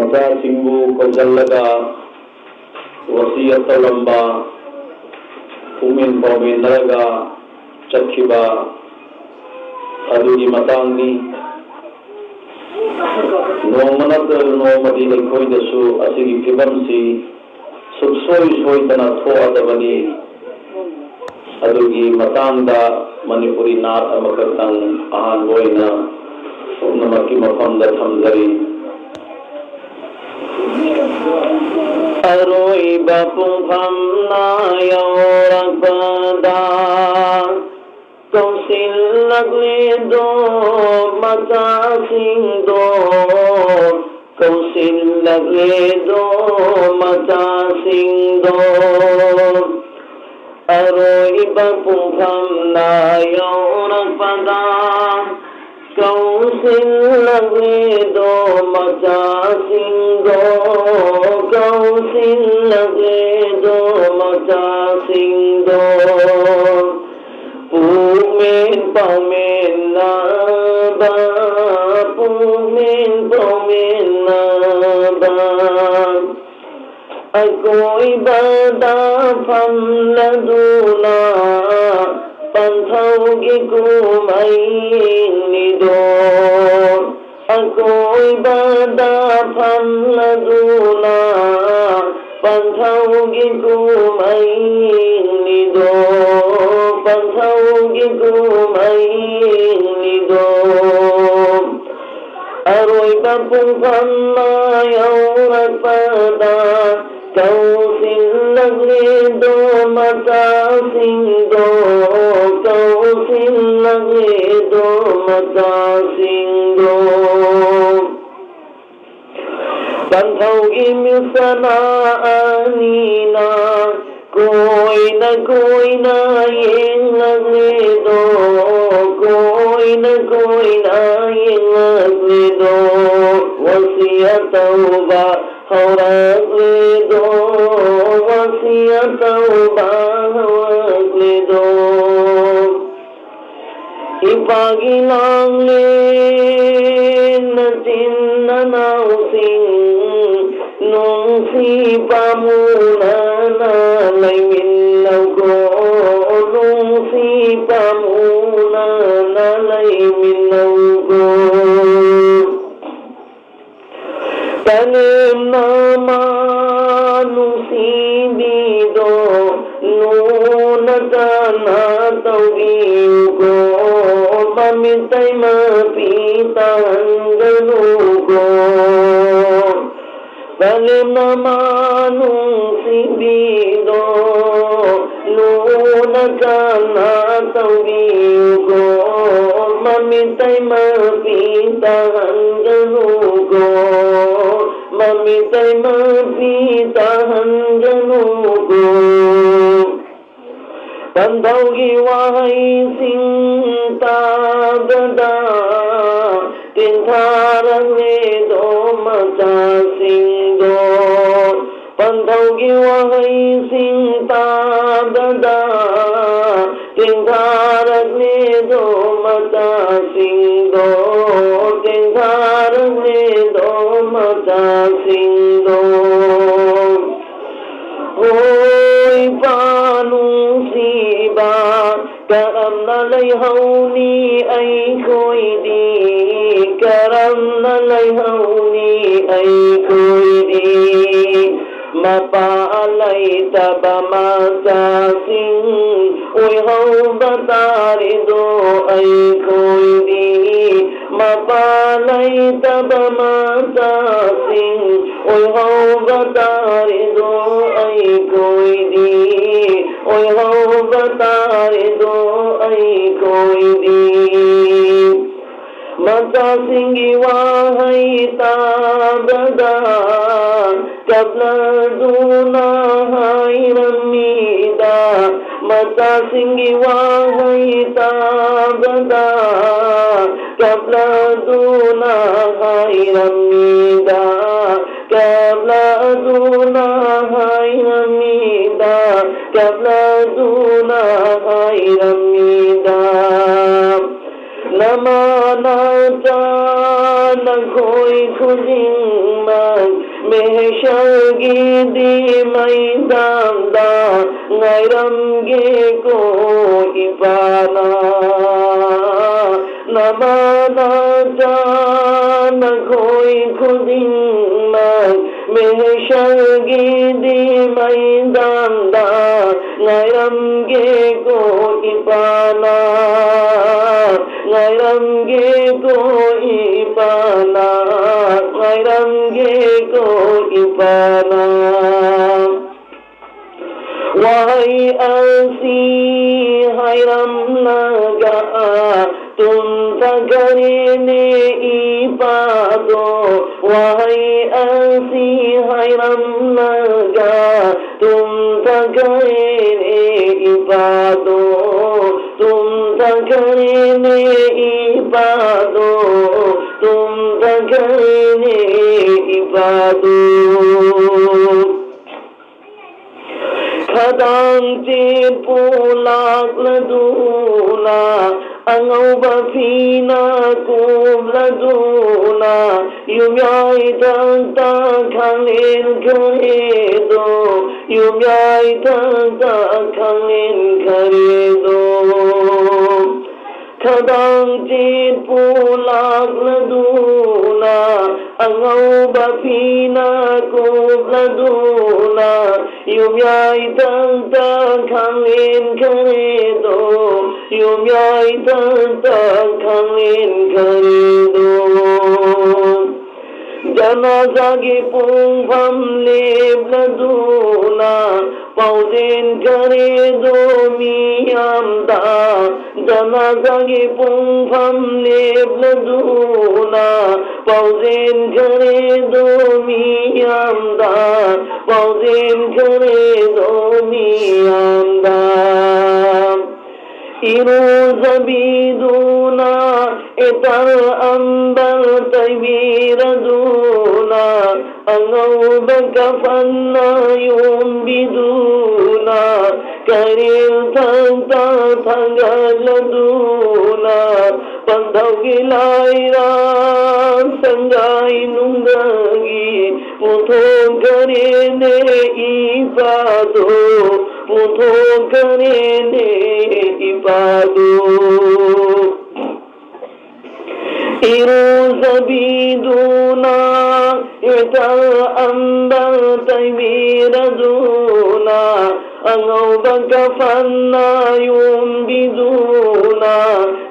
Macha Singbu Kozalaga Wasiyat Lamba Umin Paumin Naraga Chakhiba Adugi Matangni Nomanat Nomadi Koidasu Asigi Kibamsi Subsoi Soitana Thoadabani Adugi Matanda Manipuri Nath Amakatang Ahan Boina Namaki Mafamda Thamzari Aroi Bapung Phamna Yorak Pada Kausil Lagledo Mata Singdo Kausil Lagledo Mata Singdo Aroi Bapung Phamna Yorak Pada Kausil Lagledo Mata Singdo Kausil Lagledo Mata Singdo Pumin Paumin Naba Pumin Paumin Naba Akoi Bada Pham Laduna Panthau Gikumai Nido Akoi Bada Pham Laduna Panthau Gikumai Nido Panthau Gikumai Nido Aroi Bapung Phamna Yorak Pada Kausil Lagledo Mata Singdo Kausil Lagledo Mata Singdo Panthau Gimisana Anina Koina Yeng Lagledo Koina Yeng Lagledo Wasiyat Tauba Haurak Ledo Wasiyat Tauba Haurak Ledo Ipagilang len Natin Nanaw Sing Nung si Pamuna Nalay Minaw ko Nung si Pamuna Nalay Minaw ko Tanim naman nung si Bido Nung natanataw ko Mamintay mapitan ganugo Tanim naman nung si Bido Nung natanataw ko Mamintay mapitan ganugo Mamitay mapitahan ganugo Pandaw giwahay sinta gada Tintarang nedo mata singdo Pandaw giwahay sinta gada Tintarang nedo mata singdo Tintarang nedo mata singdo Hoy panung siba Karam nalay hauni ay koy di Karam nalay hauni ay koy di Mapaalay taba matasing Uy hau batarido ay koy di Mapalay taba matasing Uy hau batarido ay koy di Uy hau batarido ay koy di Matasing giwahay tabada Kabla duna hay ramida Matasing giwahay tabada Kabla duna hay ramida Kabla duna hay ramida Kabla duna hay ramida Nama na khôi khuzing mang mehshagi di mai dam da ngai ram ge ko ipana namana na khôi khuzing mang mehshagi di mai dam da ngai ram ge ko ipana ngai ram ge ko ipana ngai ram ge ko ipana wahai asi hai ram naga tum tagarine ipado wahai asi hai ram naga tum tagarine ipado tum tagarine ipado tum tagarine ipado khadang tin pulak laduna angauba phina kum laduna yumyai tang ta khalin khare do yumyai tang ta khalin khare do khadang tin pulak laduna angauba phina kum laduna yumyai tang ta khalin khare do yumyai tang ta khalin khare do janazagi pungpham leb laduna pautin khare do miyam da janazagi pungpham leb laduna pautin khare do miyam da pautin khare do miyam da iru zabiduna etar ambal tawiraduna angau bakafanna yumbiduna karil tanta thangaladuna pandau gilaira sangai nungagi puthon karene ipado puthon karene ipado iru zabiduna etal ambal tawiraduna angau bakafanna yumbiduna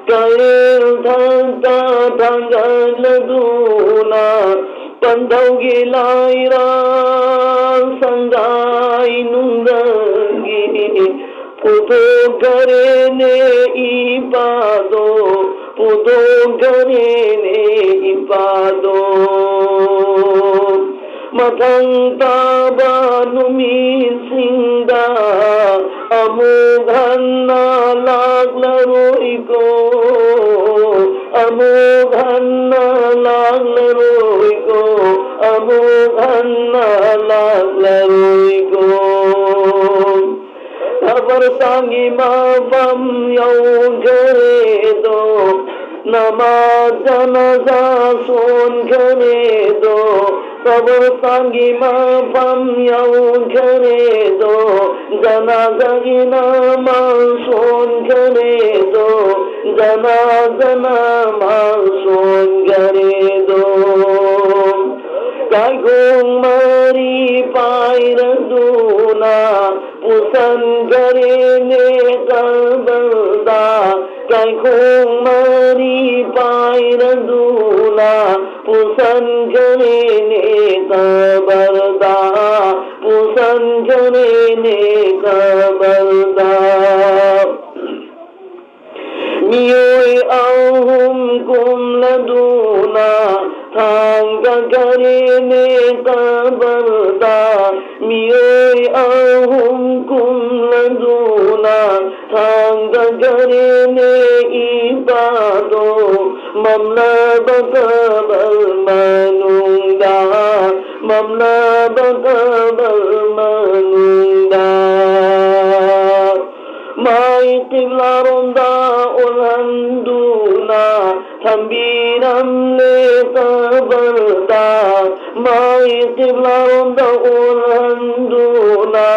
karil tanta thangaladuna pandau gilaira sangai nungagi puto karene ipado puto karene ipado mathang taba numi singda amughanna laglaroiko amughanna laglaroiko amughanna laglaroiko khabar sangi mafam yau gare do namaz janaza son gare do khabar sangi mafam yau gare do janaza ki namaz son gare do janaza namaz son gare do kai gong mari pairaduna pusan garene kabalda kai gong mari pairaduna pusan garene kabalda pusan garene kabalda miyoi ahum kum laduna thanga garene kabalda miyoi ahum kum laduna thanga garene ibado mamla bakabal manungda mamla bakabal manungda mai qibla ronda ulanduna Hambiram le kabarda mai qiblam da ulanduna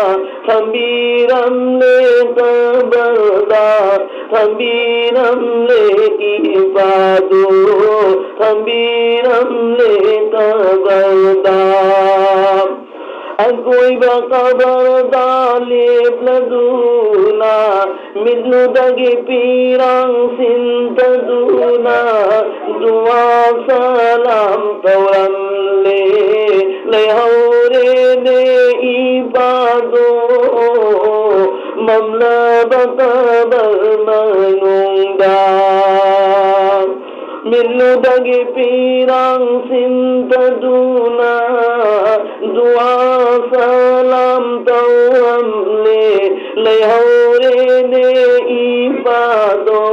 Hambiram le kabarda Hambiram le ibadu Hambiram le kabarda Ako'y bakabarda lepladuna Midlu dagi pirang sintaduna Dua salam tawam le Lehaure ne ibado Mamla bakabar manungda Midlu dagi pirang sintaduna Dua salam tawam le Lehaure ne ibado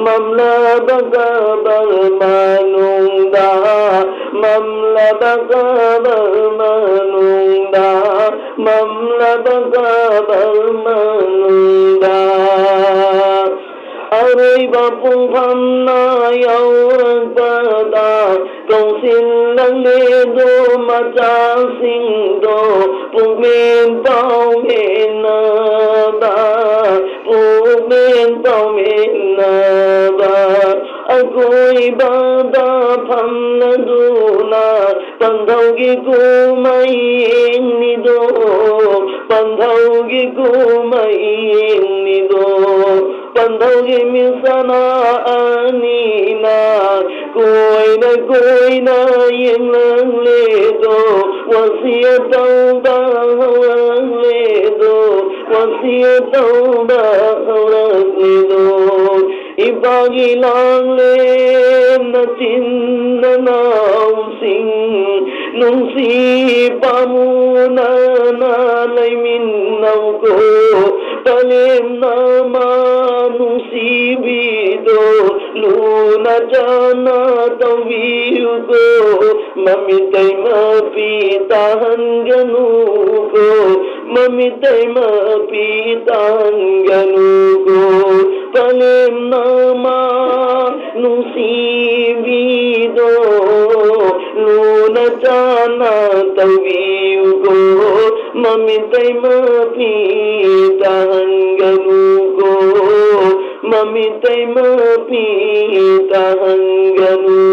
Mamla bakabar manungda Mamla bakabar manungda Mamla bakabar manungda Aray bapung hamna yaurang pada Kau silang ledo macasing do Pugmin tau menaba Pugmin tau menaba Ako'y bada pamladuna Pandaugi kumain nido Pandaugi kumain nido Pandaugi misana anina Koy na yung lang ledo Wasiyataw ba hawang ledo Wasiyataw ba hawang ledo Ipagilang len na tinanawsing Nung sipa mo na nalay minaw ko Talim naman nung sibido Luna dyan na tawiyo ko Mamitay mapitahan ganuko Mamitay mapitahan ganuko Talim naman nung sibido Luna dyan na tawiyo ko Mamitay mapitahan ganuko Mamitay mapitahan ganuko